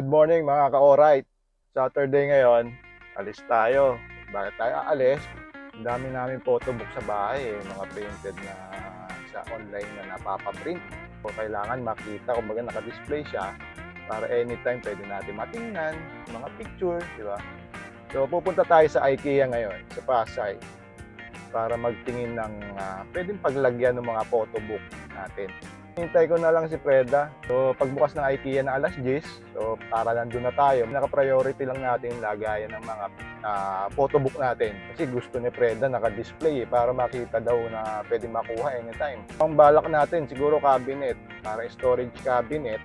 Good morning mga ka-alright. Saturday ngayon, alis tayo. Bakit tayo aalis? Ang dami namin photobook sa bahay, mga printed na sa online na napapaprint. O kailangan makita, kumbaga naka-display siya para anytime pwede natin matingnan mga picture, di ba? So pupunta tayo sa IKEA ngayon, sa Pasay, para magtingin ng pwedeng paglagyan ng mga photobook natin. Hintay ko na lang si Freda. So, pagbukas ng IKEA na alas 10, so para nandun na tayo. Naka-priority lang natin lagayan ng mga photobook natin. Kasi gusto ni Freda naka-display para makita daw na pwede makuha anytime. Ang balak natin, siguro cabinet, para storage cabinet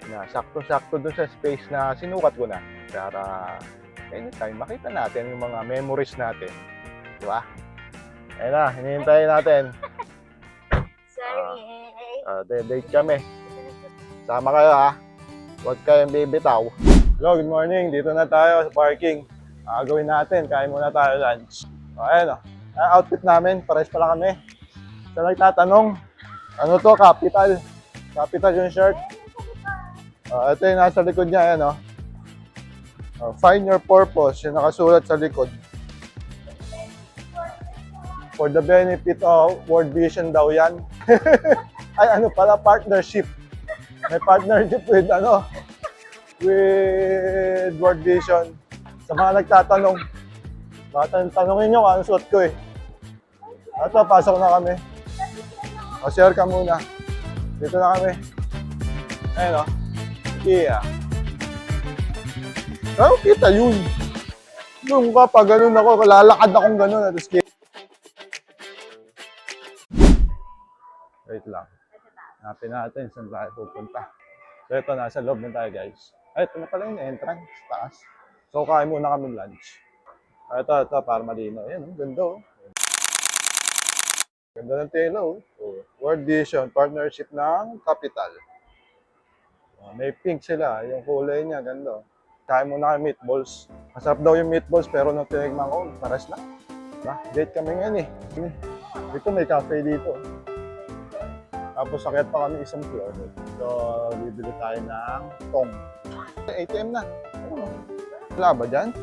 na sakto-sakto dun sa space na sinukat ko na. Para anytime makita natin yung mga memories natin. Di ba? Ayun na, hinihintay natin. Sorry. Date kami. Sama kayo ha. Huwag kayong bibitaw. Hello, good morning. Dito na tayo sa parking. Gawin natin. Kain muna tayo lunch. Ayan o. Outfit namin. Pares pala kami. Sa nagtatanong, ano to? Capital. Capital yung shirt. Ito yung nasa likod niya. Ayan o. Find your purpose. Yung nakasulat sa likod. For the benefit of World Vision daw yan. Ay, ano pala, partnership. May partnership with, with World Vision. Sa mga nagtatanong, tanongin nyo kung anong suot ko eh. Ito, pasok na kami. O, share ka muna. Dito na kami. Ayun o. IKEA. Ano kita yun? Nung ka, pag ganun ako, lalakad akong ganun. At wait lang. Hanapin natin saan tayo pupunta. So ito, nasa loob na tayo guys. Ay, ito na pala yung entrance, taas. So kain muna kami lunch. Ito, para malino. Ayan, ganda oh. Ganda ng tela oh. World Vision, partnership ng Capital. May pink sila, yung kulay niya, ganda oh. Kain muna kami meatballs. Masarap daw yung meatballs pero nung tinigman ko, pares na. Date kami ngayon eh. Dito may cafe dito. Tapos sakit pa kami isang floor. So, bibili tayo ng tong. ATM na. Wala ba dyan?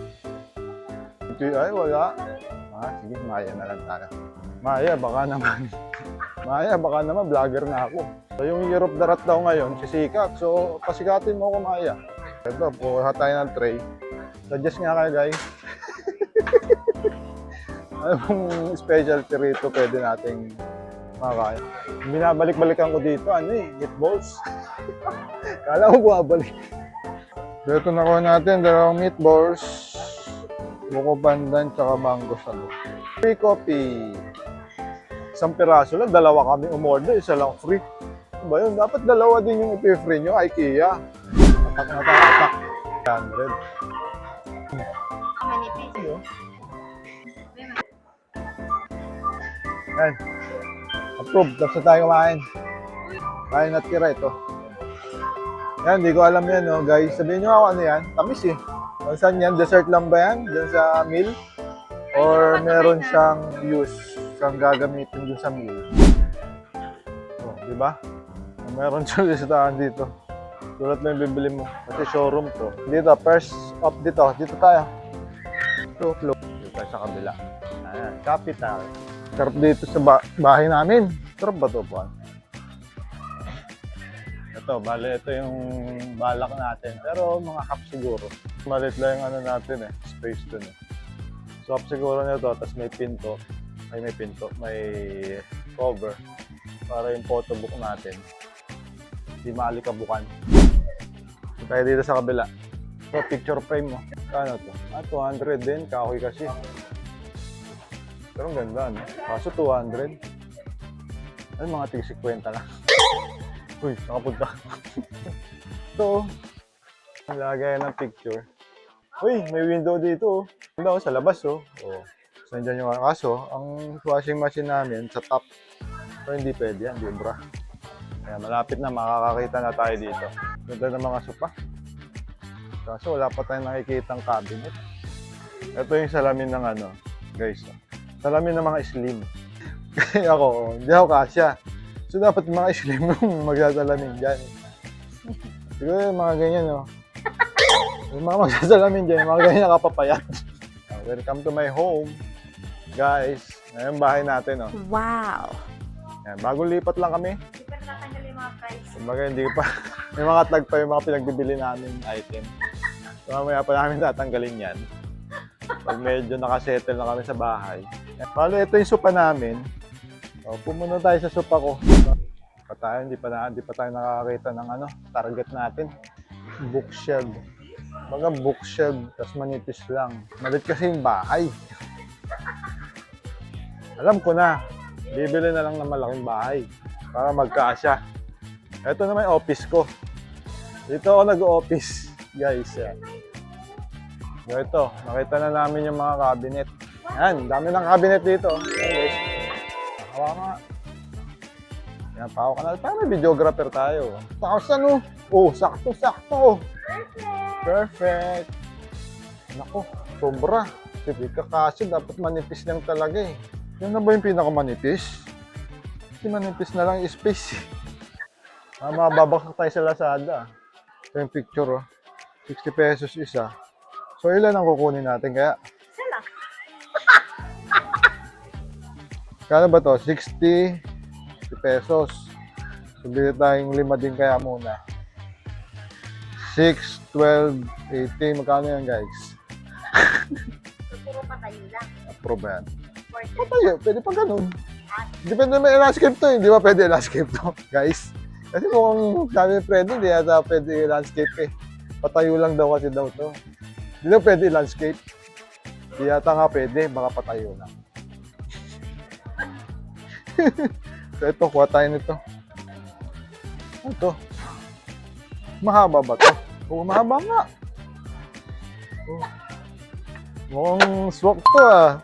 Ito ay wala. Sige, Maya na lang tayo. Maya, baka naman. Maya, baka naman vlogger na ako. So, yung Europe darat daw ngayon, sisikat. So, pasikatin mo ko, Maya. Ito, puha tayo ng tray. Suggest nga kayo, guys. Ano pong specialty rito pwede nating makakain. Binabalik-balikan ko dito, meatballs. Kala ko bumabalik. Dito nakuha natin, dalawang meatballs, buko pandan, tsaka mango sago. Free coffee. Isang piraso lang, dalawa kami umorder, isa lang free. Ano ba yun? Dapat dalawa din yung ipi-free nyo, IKEA. Atak. 100. Manipis. Ayan. Approve. Tapos na tayo kumain. Kain at tira ito. Yan, hindi ko alam yan, no, guys. Sabihin nyo ako ano yan. Tamis eh. Kung saan yan? Dessert lang ba yan? Diyan sa meal? Or meron siyang use? Siyang gagamitin dun sa meal? Oh, di ba? Meron siyang listahan dito. Sulat mo yung bibili mo. Kasi showroom to. Dito, first up dito. Dito tayo. Ito, close. Dito tayo sa kabila. Ayan, Capital. Sarap dito sa bahay namin. Sarap ba ito po? Ito, bale, ito yung balak natin. Pero mga cup siguro. Malit lang yung ano natin eh. Space dun eh. So, cup siguro nito. Tapos may pinto. May cover. Para yung photobook natin. Di maalikabukan. Kaya dito sa kabila. So, picture frame mo. Ano to? 200 din. Kahoy kasi. Pero ang ganda, no? Kaso 200. Ay, mga tig-50 lang. Uy, nakapunta. Ito, ang lagay ng picture. Uy, may window dito. Window sa labas, oh. So, nandiyan yung kaso. Ang washing machine namin sa top. So, hindi pwede yan, libra. Kaya malapit na, makakakita na tayo dito. Ganda ng mga sopa. Kaso, wala pa tayong nakikitang cabinet. Ito yung salamin ng guys. Salamin ng mga slim. Kaya ako, hindi ako kasya. So, dapat mga slim yung magsasalamin dyan. Siguro yung mga ganyan, no? Yung mga magsasalamin dyan, yung mga ganyan nakapapayat. Welcome to my home. Guys, ngayon bahay natin, oh. Wow! Yan, bagong lipat lang kami. Hindi pa natatanggal yung mga price. Kumbaga, hindi pa. May mga tag pa yung mga pinagbibili namin item. So, mamaya pa namin tatanggalin yan. Pag medyo nakasettle na kami sa bahay. Bale, ito yung sopa namin. So, pumunta tayo sa sopa ko. Hindi pa tayo nakakita ng target natin. Bookshelf. Baga bookshelf, tas manipis lang. Malit kasi yung bahay. Alam ko na, bibili na lang ng malaking bahay para magkasya. Ito naman yung office ko. Dito ako nag-office, guys. Ito, nakita na namin yung mga cabinet. Yan, dami ng cabinet dito. Yan, guys. Hawa nga. Yan, pao ka na. Parang may videographer tayo. Tapos ano? Oh, sakto-sakto. Perfect. Nako, sobra. Hindi kakasya, dapat manipis lang talaga eh. Yan na ba yung pinakamanipis? Kasi manipis na lang yung space. Mababaksak tayo sa Lazada. Ito yung picture, oh. 60 pesos isa. So, ilan ang kukunin natin kaya? Isa lang. Kano ba to? 60 pesos. So, bili tayong 5 din kaya muna. 6, 12, 18. Magkano yan, guys? Puro patayo lang. Approve yan. 40. Patayo, pwede pa ganun. Depende may landscape to, hindi ba pwede landscape to, guys? Kasi kung sabi ni Freddy, hindi yata pwede landscape eh. Patayo lang daw kasi daw to. Hindi daw pwede landscape. Hindi yata nga pwede, baka patayo lang. So ito, kuha tayo nito. Ito. Mahaba ba to? Oo, mahaba nga. Oh. Mukhang swak to ah.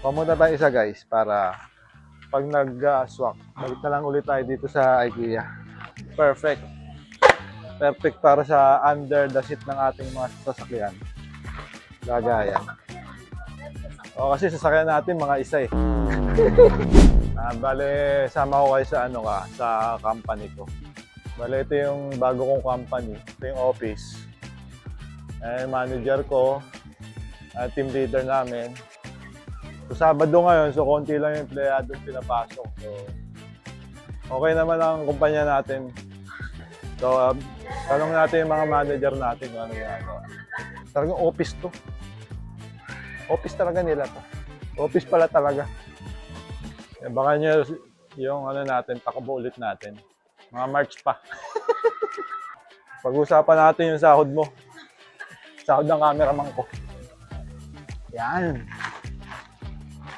Pamunta tayo isa guys para pag nag-swak, balik na lang ulit tayo dito sa IKEA. Perfect. Perfect para sa under the seat ng ating mga sasakyan. Lagayan. O kasi sasakyan natin mga isa eh. Bale, sama ko kayo sa sa company ko. Bale, ito yung bago kong company. Ito yung office. Manager ko, team leader namin. So, Sabado ngayon, so konti lang yung empleyado pinapasok. So, okay naman ang kumpanya natin. So, tanong natin yung mga manager natin kung ano ginagawa. Talagang office to. Office talaga nila to. Office pala talaga. Baka nyo yung natin, takbo ulit natin. Mga March pa. Pag-usapan natin yung sahod mo. Sahod ng cameraman ko. Yan.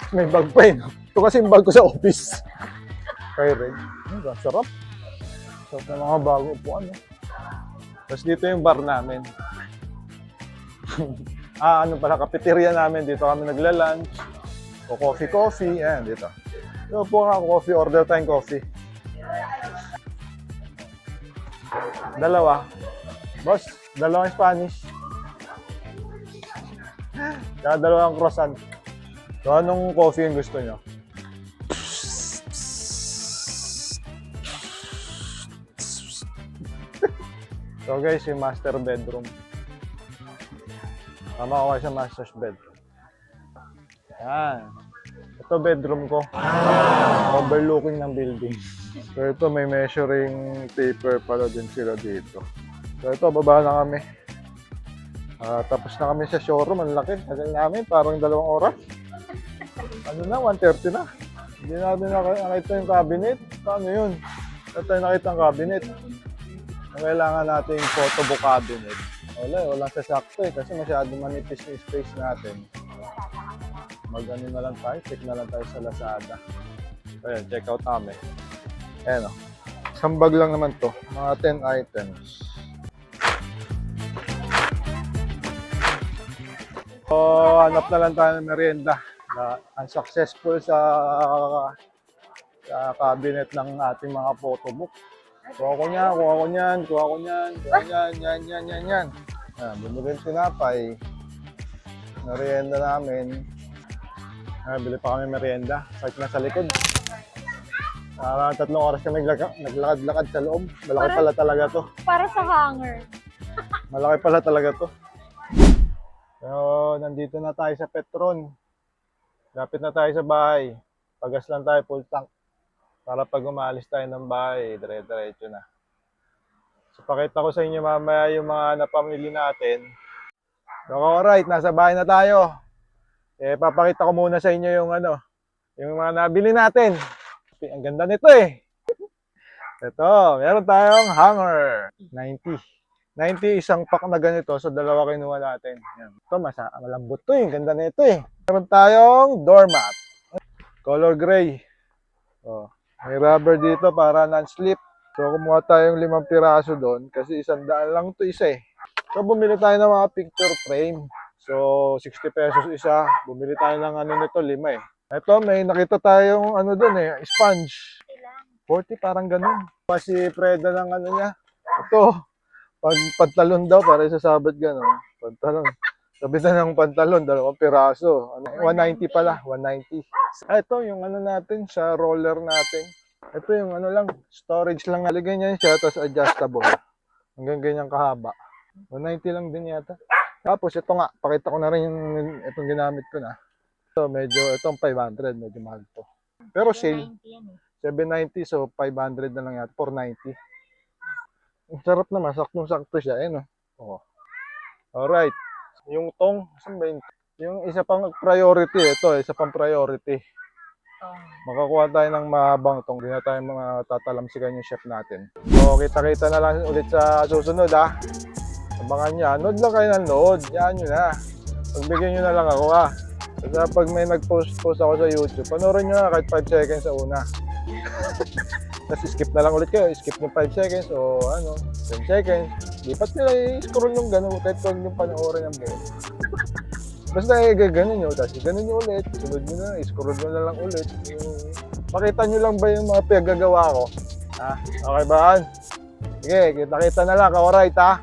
May bag pa eh. Ito kasi yung bag ko sa office. Kay Red. Sarap. Sarap na mga bago upuan. Tapos dito yung bar namin. Cafeteria namin. Dito kami nagla-lunch. O coffee. Ayan, dito. So po nga coffee. Order tayong coffee. Dalawa. Boss, dalawang Spanish. Kaya dalawang croissant. So, anong coffee yung gusto nyo? So guys, yung master bedroom. Tama ko kayo sa master's bedroom. Yan. Ito bedroom ko. Overlooking ng building. So ito may measuring paper pala din sila dito. So ito, baba na kami. Tapos na kami sa showroom. Ang laki. Tagal namin. Parang 2 oras. 1:30 na. Hindi natin nakita yung cabinet. Paano yun? Ito yung nakita ang cabinet. Ang kailangan natin yung photobook cabinet. Walang sasakto eh. Kasi masyado manipis yung space natin. Mag-ano na lang tayo. Check na lang tayo sa Lazada. Ayan, check out namin. Ayan o. Isang bag lang naman to. Mga 10 items. So, hanap na lang tayo ng merienda. Unsuccessful sa cabinet ng ating mga photobook. Kuha ko niyan. Yan. Bumili ng tinapay. Merienda namin. Bili pa kami merienda. Kahit nasa likod. 3 oras kami naglakad-lakad sa loob. Malaki pala talaga to. Para sa hanger. Malaki pala talaga to. So, nandito na tayo sa Petron. Lapit na tayo sa bahay. Pagas lang tayo, full tank. Para pag umalis tayo ng bahay, dire-diretso na. So, pakita ko sa inyo mamaya yung mga napamili natin. So, alright, nasa bahay na tayo. Papakita ko muna sa inyo yung yung mga nabili natin. Ang ganda nito eh. Ito, meron tayong hanger. 90 isang pack na ganito. So, dalawa kinuha natin. Yan. Ito, malambot to eh. Ganda nito eh. Meron tayong doormat. Color gray. Oh, may rubber dito para non-slip. So, kumuha tayong 5 piraso doon kasi 100 lang to isa eh. So, bumili tayo ng mga picture frame. So, 60 pesos isa. Bumili tayo ng nito, 5 eh. Ito, may nakita tayong doon eh, sponge. 40 parang ganun. Si Freda ng niya. Ito, pag pantalon daw, para isasabat gano'n. Pantalon. Sabitan ng pantalon, 2 piraso. 190 pala, 190. Ito, yung natin, sa roller natin. Ito yung lang, storage lang. Aligay niya siya, tapos adjustable. Hanggang ganyang kahaba. 190 lang din yata. Tapos ito nga, pakita ko na rin itong ginamit ko na. So, itong 500, medyo mahal to. Pero sale, 790, so 500 na lang yata, 490. Ang sarap naman, saktong-sakto siya, Oh. Alright. Yung tong, saan ba yung isa pang priority, isa pang priority. Makakuha tayo ng mahabang tong, hindi na tayo mga tatalamsikan yung chef natin. So, kita-kita na lang ulit sa susunod, ha. Abangan nyo, nood lang kayo ng nood, yan nyo na. Pagbigyan nyo na lang ako, ha. Kasi pag may nag-post ako sa YouTube, panoorin nyo na kahit 5 seconds sa una. Tapos skip na lang ulit kayo, skip yung 5 seconds o 10 seconds. Lipat nyo lang, i-scroll yung gano'n, kahit huwag yung panoorin ng buo. Basta gano'n nyo, tapos gano'n nyo ulit, sunod nyo na, i-scroll nyo na lang ulit. Makita nyo lang ba yung mga pinagagawa ko? Okay ba? Sige, kita-kita na lang, alright ha?